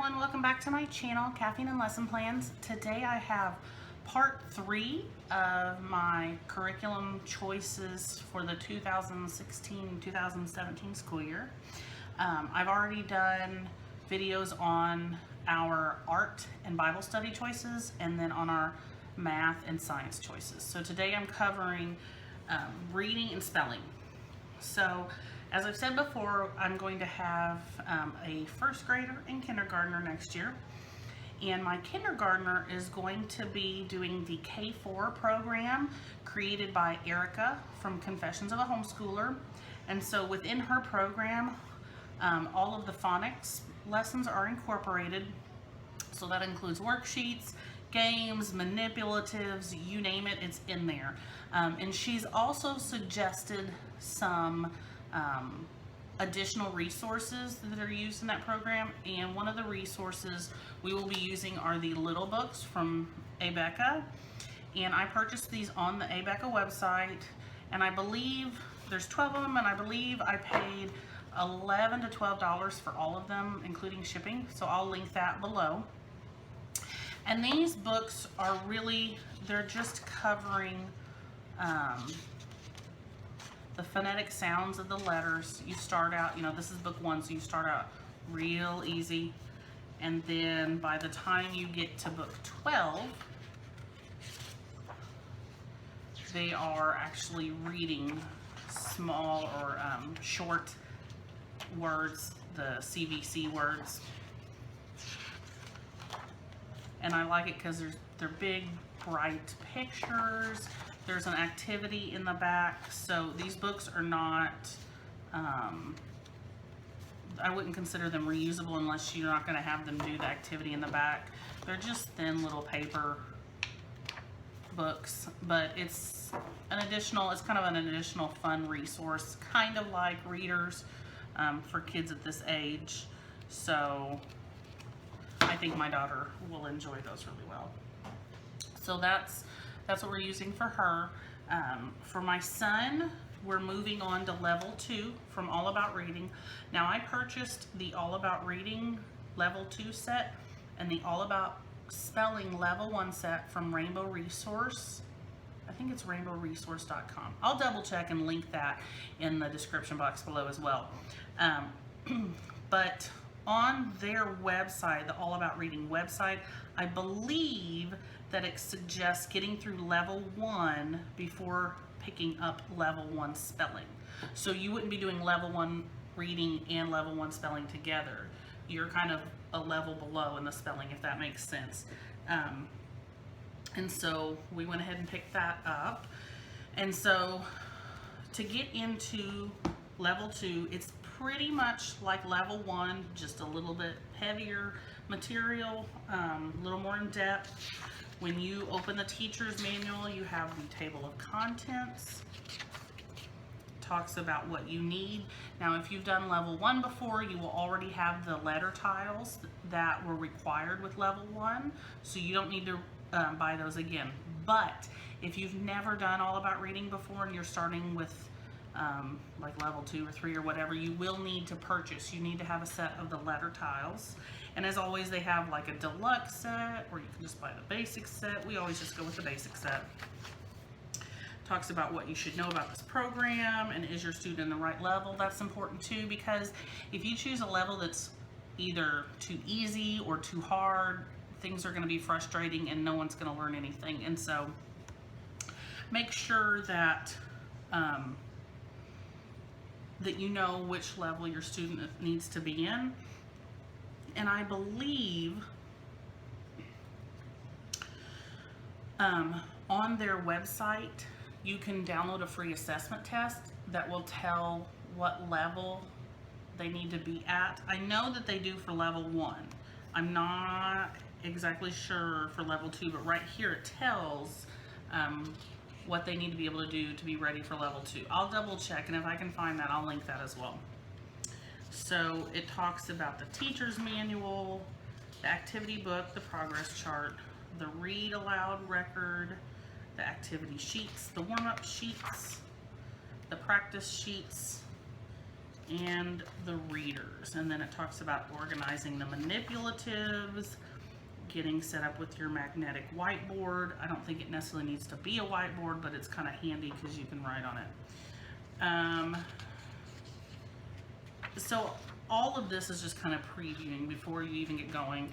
everyone, welcome back to my channel, Caffeine and Lesson Plans. Today I have part 3 of my curriculum choices for the 2016-2017 school year. I've already done videos on our art and Bible study choices and then on our math and science choices. So today I'm covering reading and spelling. So as I've said before, I'm going to have a first grader and kindergartner next year. And my kindergartner is going to be doing the K4 program created by Erica from Confessions of a Homeschooler. And so within her program, all of the phonics lessons are incorporated. So that includes worksheets, games, manipulatives, you name it, it's in there. And she's also suggested some additional resources that are used in that program, and one of the resources we will be using are the little books from Abeka, and I purchased these on the Abeka website, and I believe there's 12 of them, and I believe I paid $11 to $12 for all of them, including shipping, so I'll link that below. And these books are really, they're just covering the phonetic sounds of the letters. You start out, this is book 1, so you start out real easy, and then by the time you get to book 12, they are actually reading small or short words, the CVC words. And I like it because they're big, bright pictures. There's an activity in the back, so these books are not, I wouldn't consider them reusable unless you're not going to have them do the activity in the back. They're just thin little paper books, but it's kind of an additional fun resource, kind of like readers for kids at this age. So I think my daughter will enjoy those really well. So that's what we're using for her. For my son, we're moving on to level 2 from All About Reading. Now I purchased the All About Reading level 2 set and the All About Spelling level 1 set from Rainbow Resource. I think it's rainbowresource.com. I'll double check and link that in the description box below as well. But on their website, the All About Reading website, I believe that it suggests getting through level 1 before picking up level 1 spelling. So you wouldn't be doing level 1 reading and level 1 spelling together. You're kind of a level below in the spelling, if that makes sense. And so we went ahead and picked that up. And so to get into level 2, it's pretty much like level 1, just a little bit heavier material, a little more in depth. When you open the teacher's manual, you have the table of contents. Talks about what you need. Now, if you've done level 1 before, you will already have the letter tiles that were required with level 1, so you don't need to buy those again. But if you've never done All About Reading before and you're starting with like level 2 or 3 or whatever, you will need to purchase. You need to have a set of the letter tiles. And as always, they have like a deluxe set, or you can just buy the basic set. We always just go with the basic set. Talks about what you should know about this program and is your student in the right level. That's important too, because if you choose a level that's either too easy or too hard, things are going to be frustrating and no one's going to learn anything. And so make sure that that you know which level your student needs to be in. And I believe on their website you can download a free assessment test that will tell what level they need to be at. I know that they do for level 1. I'm not exactly sure for level 2, but right here it tells what they need to be able to do to be ready for level 2. I'll double check, and if I can find that, I'll link that as well. So it talks about the teacher's manual, the activity book, the progress chart, the read aloud record, the activity sheets, the warm-up sheets, the practice sheets, and the readers. And then it talks about organizing the manipulatives, getting set up with your magnetic whiteboard. I don't think it necessarily needs to be a whiteboard, but it's kind of handy because you can write on it. So all of this is just kind of previewing before you even get going.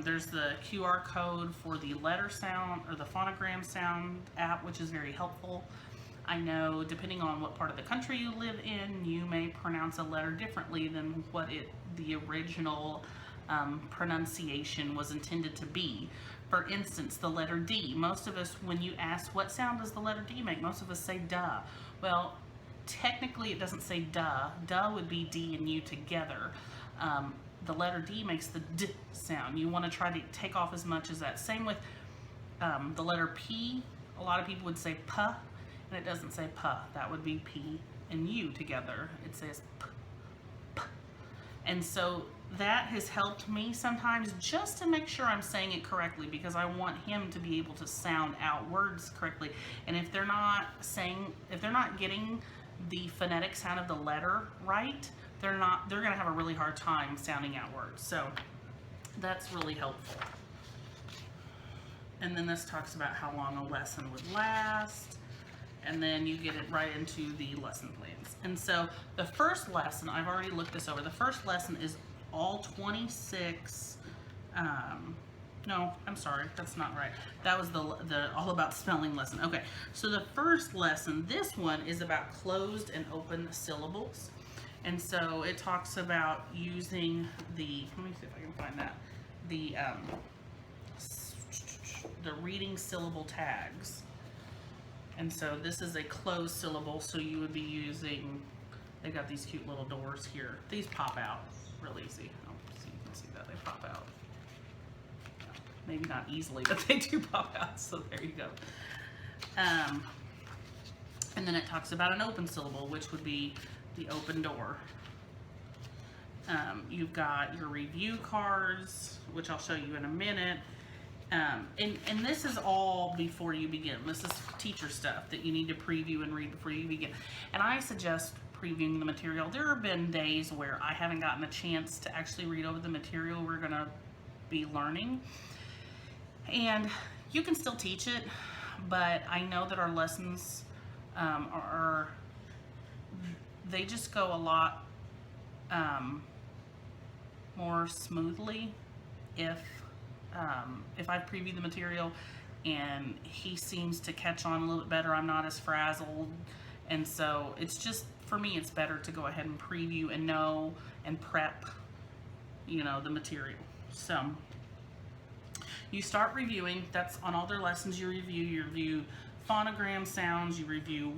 There's the QR code for the letter sound or the phonogram sound app, which is very helpful. I know depending on what part of the country you live in, you may pronounce a letter differently than what the original pronunciation was intended to be. For instance, the letter D. Most of us, when you ask what sound does the letter D make, most of us say duh. Well, technically it doesn't say duh. Duh would be D and U together. The letter D makes the D sound. You want to try to take off as much as that. Same with the letter P. A lot of people would say P, and it doesn't say P. That would be P and U together. It says P, P. And so that has helped me sometimes just to make sure I'm saying it correctly, because I want him to be able to sound out words correctly. And if they're not getting the phonetic sound of the letter right, they're gonna have a really hard time sounding out words. So that's really helpful. And then this talks about how long a lesson would last. And then you get it right into the lesson plans. And so the first lesson, I've already looked this over. The first lesson is all 26, no, I'm sorry, that's not right. That was the all about spelling lesson. Okay, so the first lesson, this one is about closed and open syllables. And so it talks about using the, let me see if I can find that, the reading syllable tags. And so this is a closed syllable, so you would be using, they got these cute little doors here. These pop out real easy. Oh, so you can see that they pop out. Maybe not easily, but they do pop out, so there you go. And then it talks about an open syllable, which would be the open door. You've got your review cards, which I'll show you in a minute. And this is all before you begin. This is teacher stuff that you need to preview and read before you begin. And I suggest previewing the material. There have been days where I haven't gotten a chance to actually read over the material we're going to be learning. And you can still teach it, but I know that our lessons they just go a lot more smoothly if I preview the material and he seems to catch on a little bit better. I'm not as frazzled, and so it's just, for me, it's better to go ahead and preview and know and prep, you know, the material. So you start reviewing. That's on all their lessons. You review phonogram sounds, you review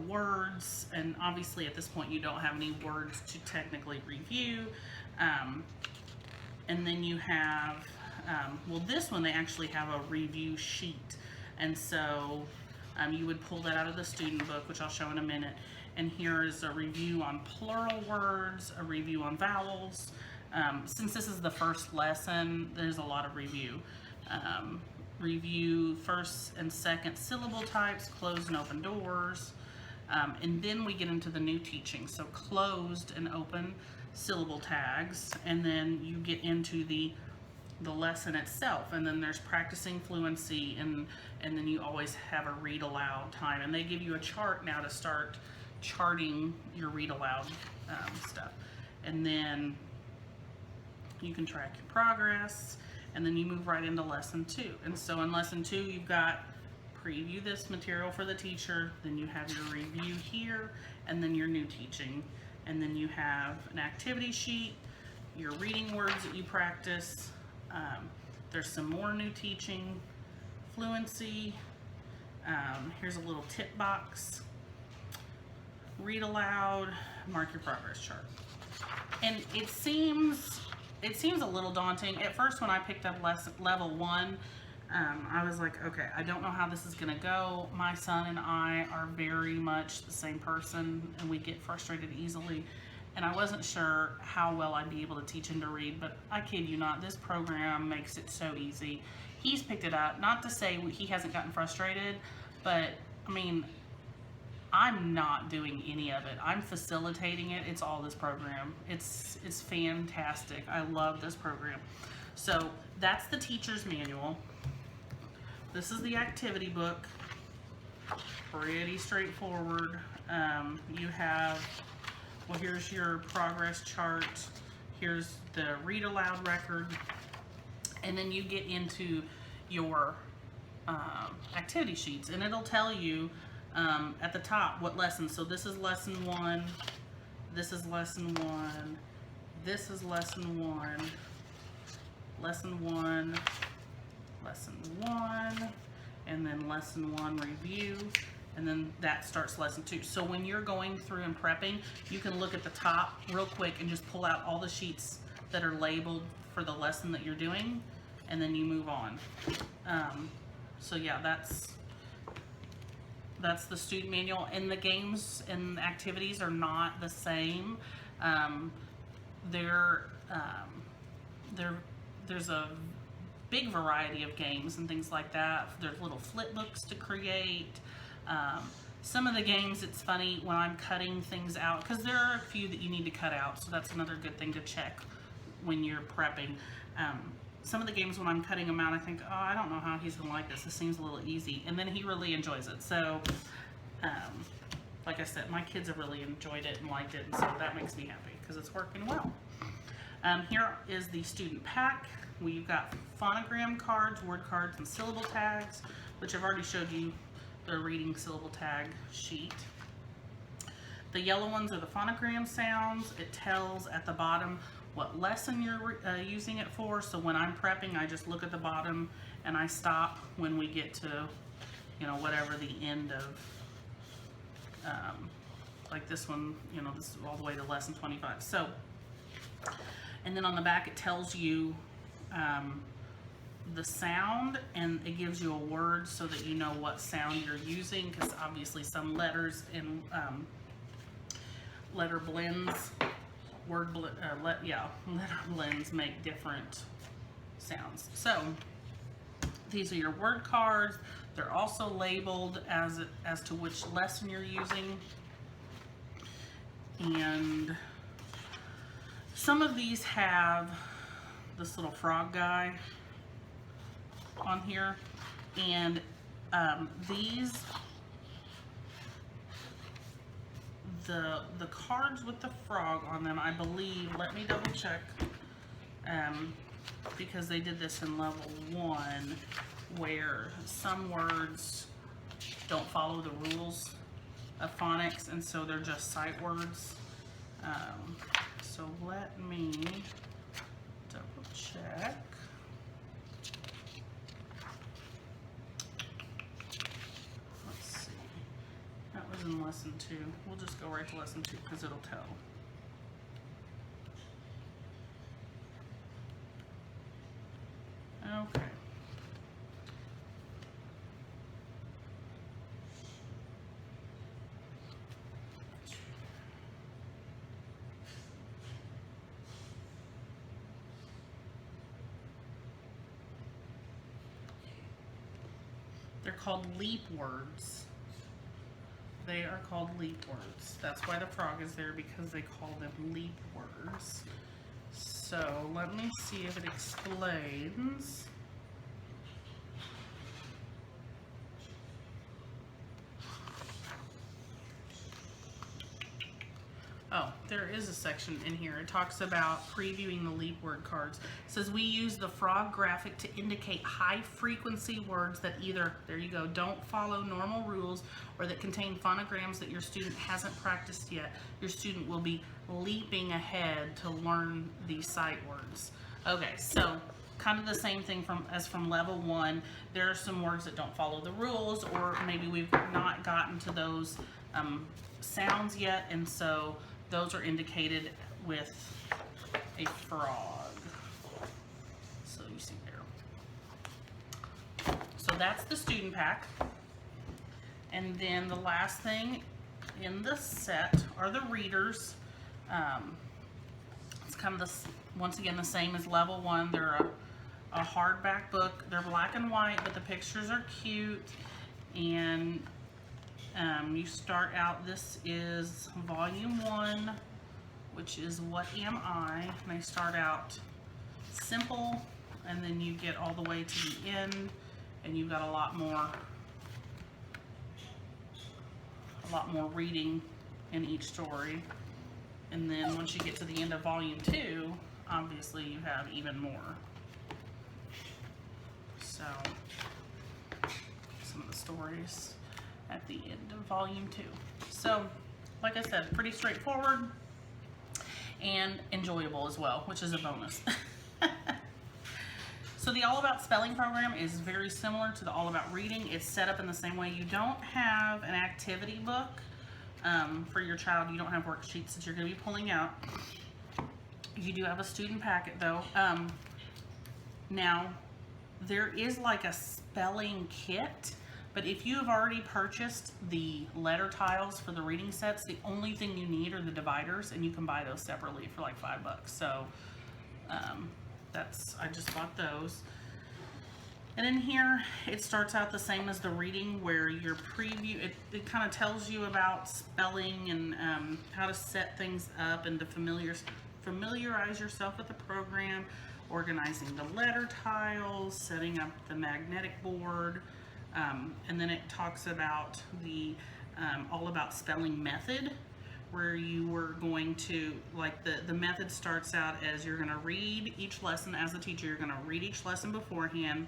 words, and obviously at this point you don't have any words to technically review. And then you have well, this one they actually have a review sheet, and so you would pull that out of the student book, which I'll show in a minute. And here is a review on plural words, a review on vowels. Since this is the first lesson, there's a lot of review. Review first and second syllable types, closed and open doors. And then we get into the new teaching. So closed and open syllable tags, and then you get into the lesson itself, and then there's practicing fluency, and then you always have a read aloud time, and they give you a chart now to start charting your read aloud stuff, and then you can track your progress, and then you move right into lesson 2. And so in lesson 2 you've got preview this material for the teacher, then you have your review here, and then your new teaching, and then you have an activity sheet, your reading words that you practice. There's some more new teaching, fluency. Here's a little tip box. Read aloud, mark your progress chart. And it seems a little daunting. At first when I picked up level 1, I was like, okay, I don't know how this is gonna go. My son and I are very much the same person, and we get frustrated easily. And I wasn't sure how well I'd be able to teach him to read, but I kid you not, this program makes it so easy. He's picked it up. Not to say he hasn't gotten frustrated, but I mean, I'm not doing any of it. I'm facilitating it. It's all this program. It's fantastic. I love this program. So that's the teacher's manual. This is the activity book. Pretty straightforward. You have, well, here's your progress chart. Here's the read aloud record. And then you get into your activity sheets, and it'll tell you at the top what lesson. So this is lesson 1, this is lesson 1, this is lesson 1, lesson 1, lesson 1, and then lesson 1 review, and then that starts lesson 2. So when you're going through and prepping, you can look at the top real quick and just pull out all the sheets that are labeled for the lesson that you're doing, and then you move on. So yeah, that's the student manual, and the games and activities are not the same. There's a big variety of games and things like that. There's little flip books to create. Some of the games, it's funny when I'm cutting things out, because there are a few that you need to cut out, so that's another good thing to check when you're prepping. Some of the games, when I'm cutting them out, I think, oh, I don't know how he's gonna like this. This seems a little easy. And then he really enjoys it. So, like I said, my kids have really enjoyed it and liked it, and so that makes me happy because it's working well. Here is the student pack. We've got phonogram cards, word cards, and syllable tags, which I've already showed you the reading syllable tag sheet. The yellow ones are the phonogram sounds. It tells at the bottom what lesson you're using it for. So when I'm prepping, I just look at the bottom and I stop when we get to, you know, whatever the end of, like this one, you know, this is all the way to lesson 25. So, and then on the back it tells you the sound, and it gives you a word so that you know what sound you're using, because obviously some letters and letter blends, letter blends make different sounds. So these are your word cards. They're also labeled as to which lesson you're using, and some of these have this little frog guy on here, and the cards with the frog on them, I believe, let me double check, because they did this in level 1, where some words don't follow the rules of phonics, and so they're just sight words. So let me double check. Let's see. That was in lesson 2. We'll just go right to lesson 2 because it'll tell. Okay. They're called leap words. They are called leap words. That's why the frog is there, because they call them leap words. So let me see if it explains. Oh, there is a section in here. It talks about previewing the leap word cards. It says we use the frog graphic to indicate high frequency words that either, there you go, don't follow normal rules, or that contain phonograms that your student hasn't practiced yet. Your student will be leaping ahead to learn these sight words. Okay, so kind of the same thing as from level 1. There are some words that don't follow the rules, or maybe we've not gotten to those sounds yet, and so those are indicated with a frog. So you see there. So that's the student pack. And then the last thing in the set are the readers. It's kind of this, once again, the same as level 1. They're a hardback book. They're black and white, but the pictures are cute. And You start out, this is volume 1, which is What Am I? And I start out simple, and then you get all the way to the end, and you've got a lot more reading in each story. And then once you get to the end of volume 2, obviously you have even more. So, some of the stories at the end of volume 2. So, like I said, pretty straightforward and enjoyable as well, which is a bonus. So the All About Spelling program is very similar to the All About Reading. It's set up in the same way. You don't have an activity book for your child. You don't have worksheets that you're going to be pulling out. You do have a student packet though. Now, there is like a spelling kit, but if you have already purchased the letter tiles for the reading sets, the only thing you need are the dividers, and you can buy those separately for like $5. So I just bought those. And in here, it starts out the same as the reading, where your preview, it kind of tells you about spelling and how to set things up and to familiarize yourself with the program, organizing the letter tiles, setting up the magnetic board. And then it talks about the All About Spelling method, where you were going to, like the method starts out as you're going to read each lesson as a teacher. You're going to read each lesson beforehand.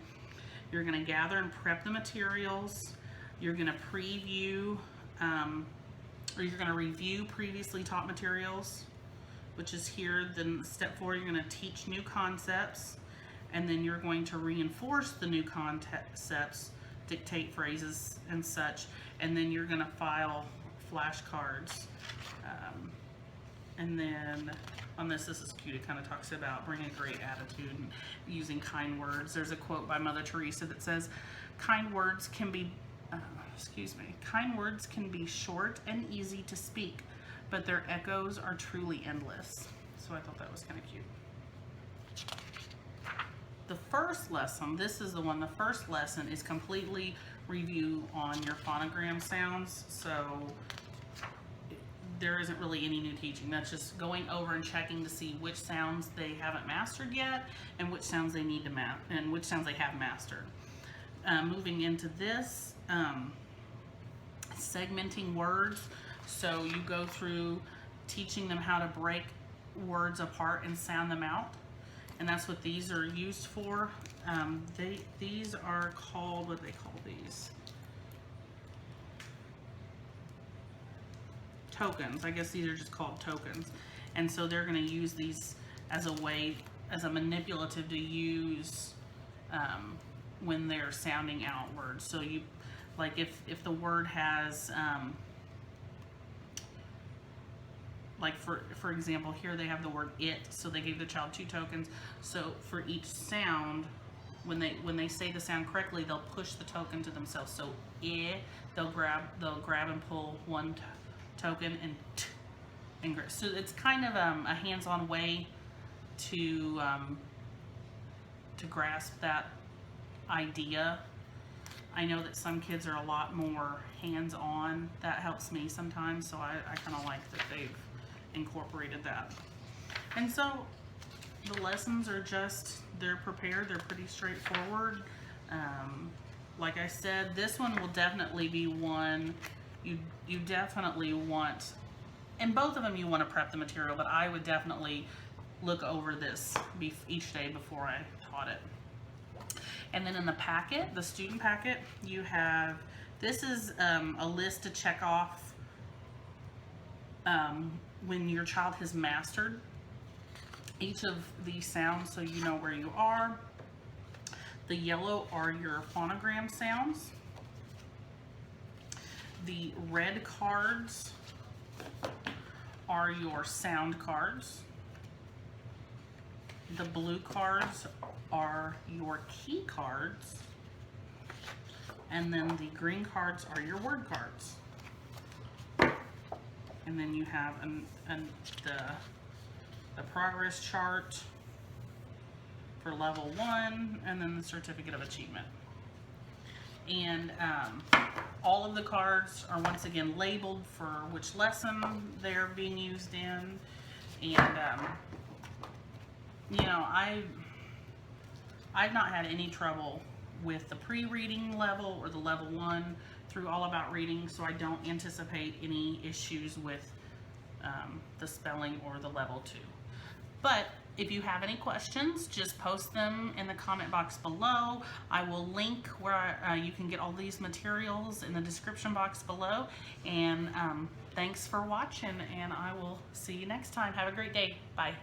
You're going to gather and prep the materials. You're going to preview, or you're going to review previously taught materials, which is here. Then step 4, you're going to teach new concepts, and then you're going to reinforce the new concepts, dictate phrases and such, and then you're going to file flashcards. And then on this is cute. It kind of talks about bringing a great attitude and using kind words. There's a quote by Mother Teresa that says, kind words can be short and easy to speak, but their echoes are truly endless. So I thought that was kind of cute. The first lesson, this is the one, the first lesson is completely review on your phonogram sounds. So there isn't really any new teaching. That's just going over and checking to see which sounds they haven't mastered yet and which sounds they need to and which sounds they have mastered. Moving into this, segmenting words. So you go through teaching them how to break words apart and sound them out. And that's what these are used for. These are called, what do they call these? Tokens. I guess these are just called tokens. And so they're going to use these as a way, as a manipulative to use when they're sounding out words. So you, like if the word has, like for example, here they have the word it, so they gave the child 2 tokens. So for each sound, when they say the sound correctly, they'll push the token to themselves. So they'll grab and pull one token and so it's kind of a hands-on way to grasp that idea. I know that some kids are a lot more hands-on. That helps me sometimes, so I kind of like that they've incorporated that. And so the lessons are just, they're prepared, they're pretty straightforward. Like I said, this one will definitely be one you definitely want, and both of them you want to prep the material, but I would definitely look over this each day before I taught it. And then in the packet, the student packet, you have, this is a list to check off when your child has mastered each of these sounds, so you know where you are. The yellow are your phonogram sounds. The red cards are your sound cards. The blue cards are your key cards. And then the green cards are your word cards. And then you have the progress chart for level 1, and then the certificate of achievement. And all of the cards are once again labeled for which lesson they're being used in. And you know, I've not had any trouble with the pre-reading level or the level 1 through All About Reading, so I don't anticipate any issues with the spelling or the level 2. But if you have any questions, just post them in the comment box below. I will link where you can get all these materials in the description box below. And thanks for watching, and I will see you next time. Have a great day. Bye.